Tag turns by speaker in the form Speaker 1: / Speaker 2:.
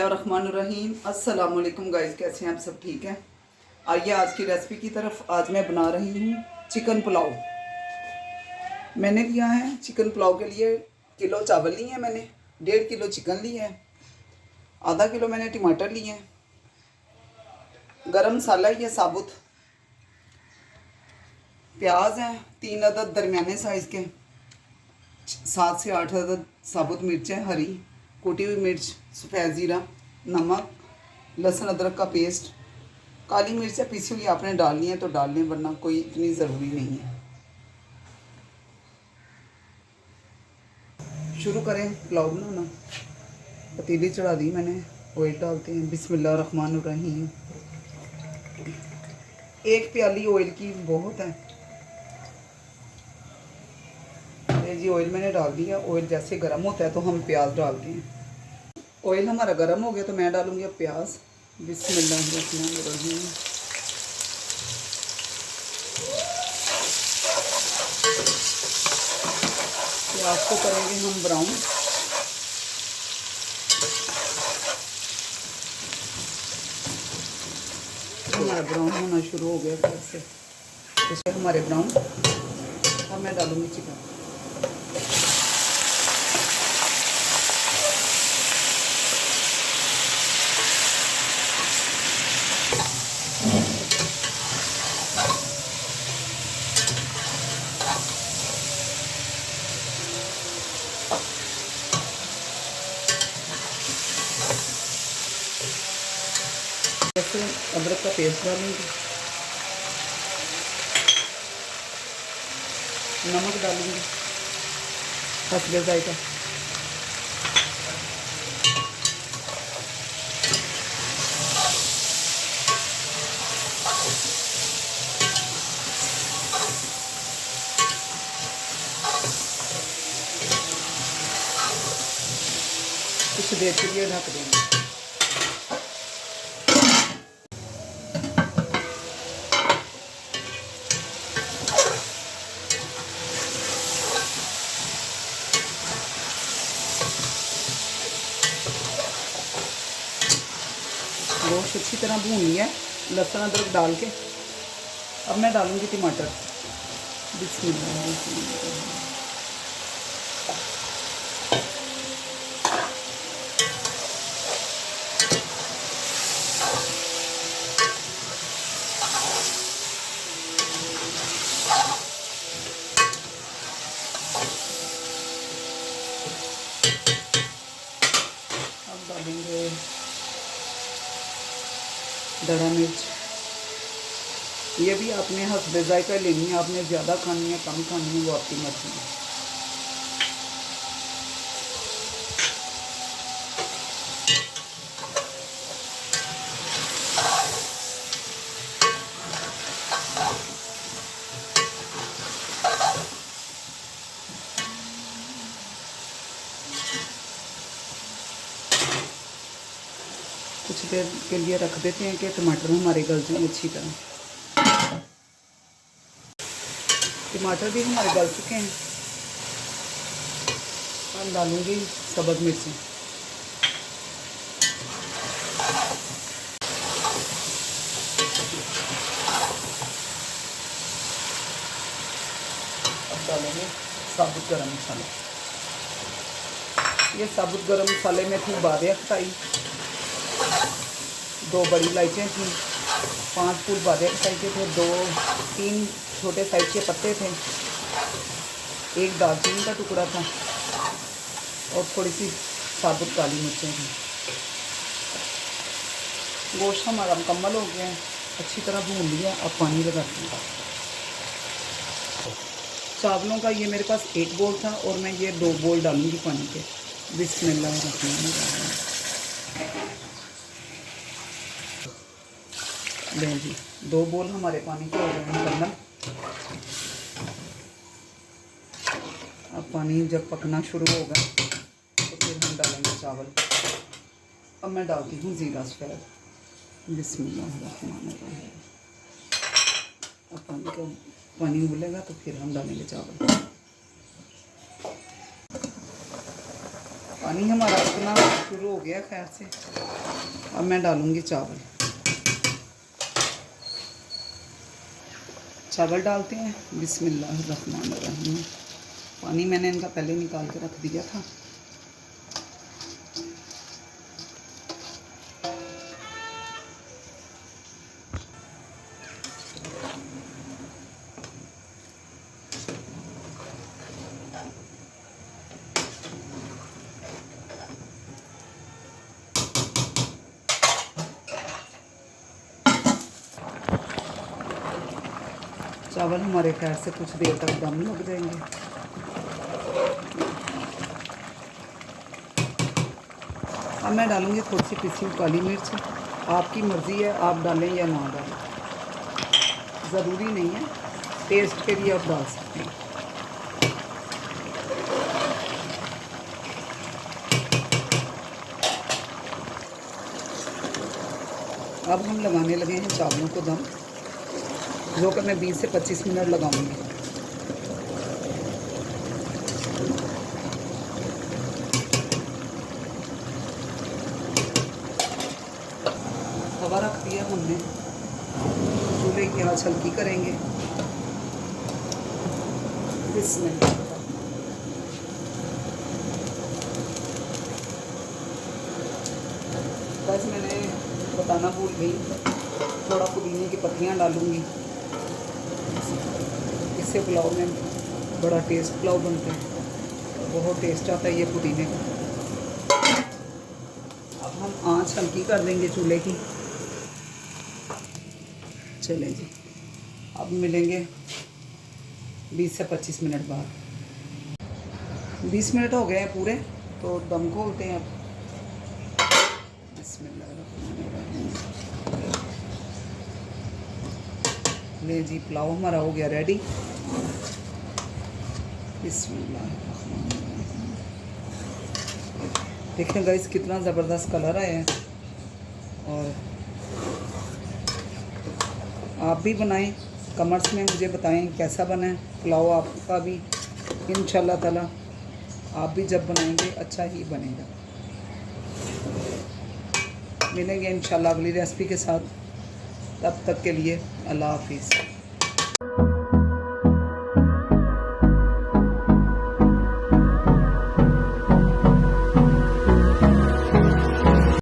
Speaker 1: बिस्मिल्लाहिर्रहमानिर्रहीम। अस्सलाम वालेकुम गाइस, कैसे हैं आप सब? ठीक है। आइए आज की रेसिपी की तरफ। आज मैं बना रही हूँ चिकन पुलाव। मैंने लिया है चिकन पुलाव के लिए किलो चावल लिए हैं मैंने, 1.5 किलो चिकन लिया है, आधा किलो मैंने टमाटर लिए हैं, गरम मसाला ये साबुत, प्याज हैं 3 अदद दरमियाने साइज़ के, 7 से 8 अदद साबुत मिर्चें हरी, कुटी हुई मिर्च, सफ़ेद ज़ीरा, नमक, लहसुन अदरक का पेस्ट, काली मिर्चें पीसी हुई आपने डालनी है तो डाल लें, वरना कोई इतनी ज़रूरी नहीं है। शुरू करें पुलाव बनाना। पतीली चढ़ा दी मैंने, ऑयल डालते हैं। बिस्मिल्लाहिर्रहमानिर्रहीम। 1 प्याली ऑयल की बहुत है। ये जी ऑयल मैंने डाल दिया। ऑयल जैसे गर्म होता है तो हम प्याज डालते हैं। ऑयल हमारा गर्म हो गया तो मैं डालूँगी अब प्याज। बिस्मिल्लाहिर्रहमानिर्रहीम। प्याज को करेंगे हम ब्राउन। हमारा ब्राउन होना शुरू हो गया प्याज से, इससे हमारे ब्राउन। अब मैं डालूँगी चिकन। जैसे अदरक का पेस्ट डालूँगी, नमक डालूँगी हस्बे जायका, कुछ देर के लिए ढक देंगे। गोश्त अच्छी तरह भून लिया है लहसुन अदरक डाल के। अब मैं डालूँगी टमाटर। बिस्मिल्लाह। अब डालेंगे दड़ा मिर्च। ये भी आपने हस्बे जायका लेनी है, आपने ज़्यादा खानी है कम खानी है वो आपकी मर्जी है। कुछ देर के लिए रख देते हैं कि टमाटर हमारे गल जाएं अच्छी तरह। टमाटर भी हमारे गल चुके हैं। अब डालूंगी सब्ज़ मिर्चें। अब डालेंगे साबुत गरम मसाला। ये साबुत गरम मसाले में थी बादिया खटाई, 2 बड़ी इलायचियाँ थी, 5 फूल बादिया खटाई के थे, 2-3 छोटे साइज के पत्ते थे, 1 दालचीनी का टुकड़ा था और थोड़ी सी साबुत काली मिर्चें थी। गोश्त हमारा मुकम्मल हो गया है, अच्छी तरह भून लिया। अब पानी लगाते हैं। चावलों का ये मेरे पास 1 बोल था और मैं ये 2 बोल डालूँगी पानी के। बिस्मिल्लाहिर्रहमानिर्रहीम। लें जी 2 बोल हमारे पानी के हो गए हैं मुकम्मल। अब पानी जब पकना शुरू होगा तो फिर हम डालेंगे चावल। अब मैं डालती हूँ ज़ीरा सफ़ेद। बिस्मिल्लाहिर्रहमानिर्रहीम। अब पानी उबलेगा तो फिर हम डालेंगे चावल। पानी हमारा इतना शुरू हो गया खैर से। अब मैं डालूँगी चावल। चावल डालते हैं। बिस्मिल्लाहिर्रहमानिर्रहीम। पानी मैंने इनका पहले निकाल के रख दिया था। चावल हमारे खैर से कुछ देर तक दम लग जाएंगे। अब मैं डालूँगी थोड़ी सी पिसी हुई काली मिर्च। आपकी मर्ज़ी है, आप डालें या ना डालें, ज़रूरी नहीं है, टेस्ट के लिए आप डाल सकते हैं। अब हम लगाने लगे हैं चावलों को दम, जो कि मैं 20 से 25 मिनट लगाऊंगी। तवा रख दिया हमने, चूल्हे की आंच हल्की करेंगे। इसमें बस मैंने बताना भूल गई, थोड़ा पुदीने की पत्तियां डालूंगी। इससे पुलाव में बड़ा टेस्ट पुलाव बनता है, बहुत टेस्ट आता है ये पुदीने का। अब हम आंच हल्की कर देंगे चूल्हे की। चलें जी, अब मिलेंगे 20 से 25 मिनट बाद। 20 मिनट हो गए हैं पूरे, तो दम खोलते हैं अब। ले जी, पुलाव हमारा हो गया रेडी। देखें गाइस कितना ज़बरदस्त कलर आया है। और आप भी बनाएं, कमेंट्स में मुझे बताएं कैसा बना है पुलाव आपका भी। इंशाल्लाह ताला आप भी जब बनाएंगे अच्छा ही बनेगा। मिलेंगे इंशाल्लाह अगली रेसिपी के साथ, तब तक के लिए अल्लाह हाफिज़।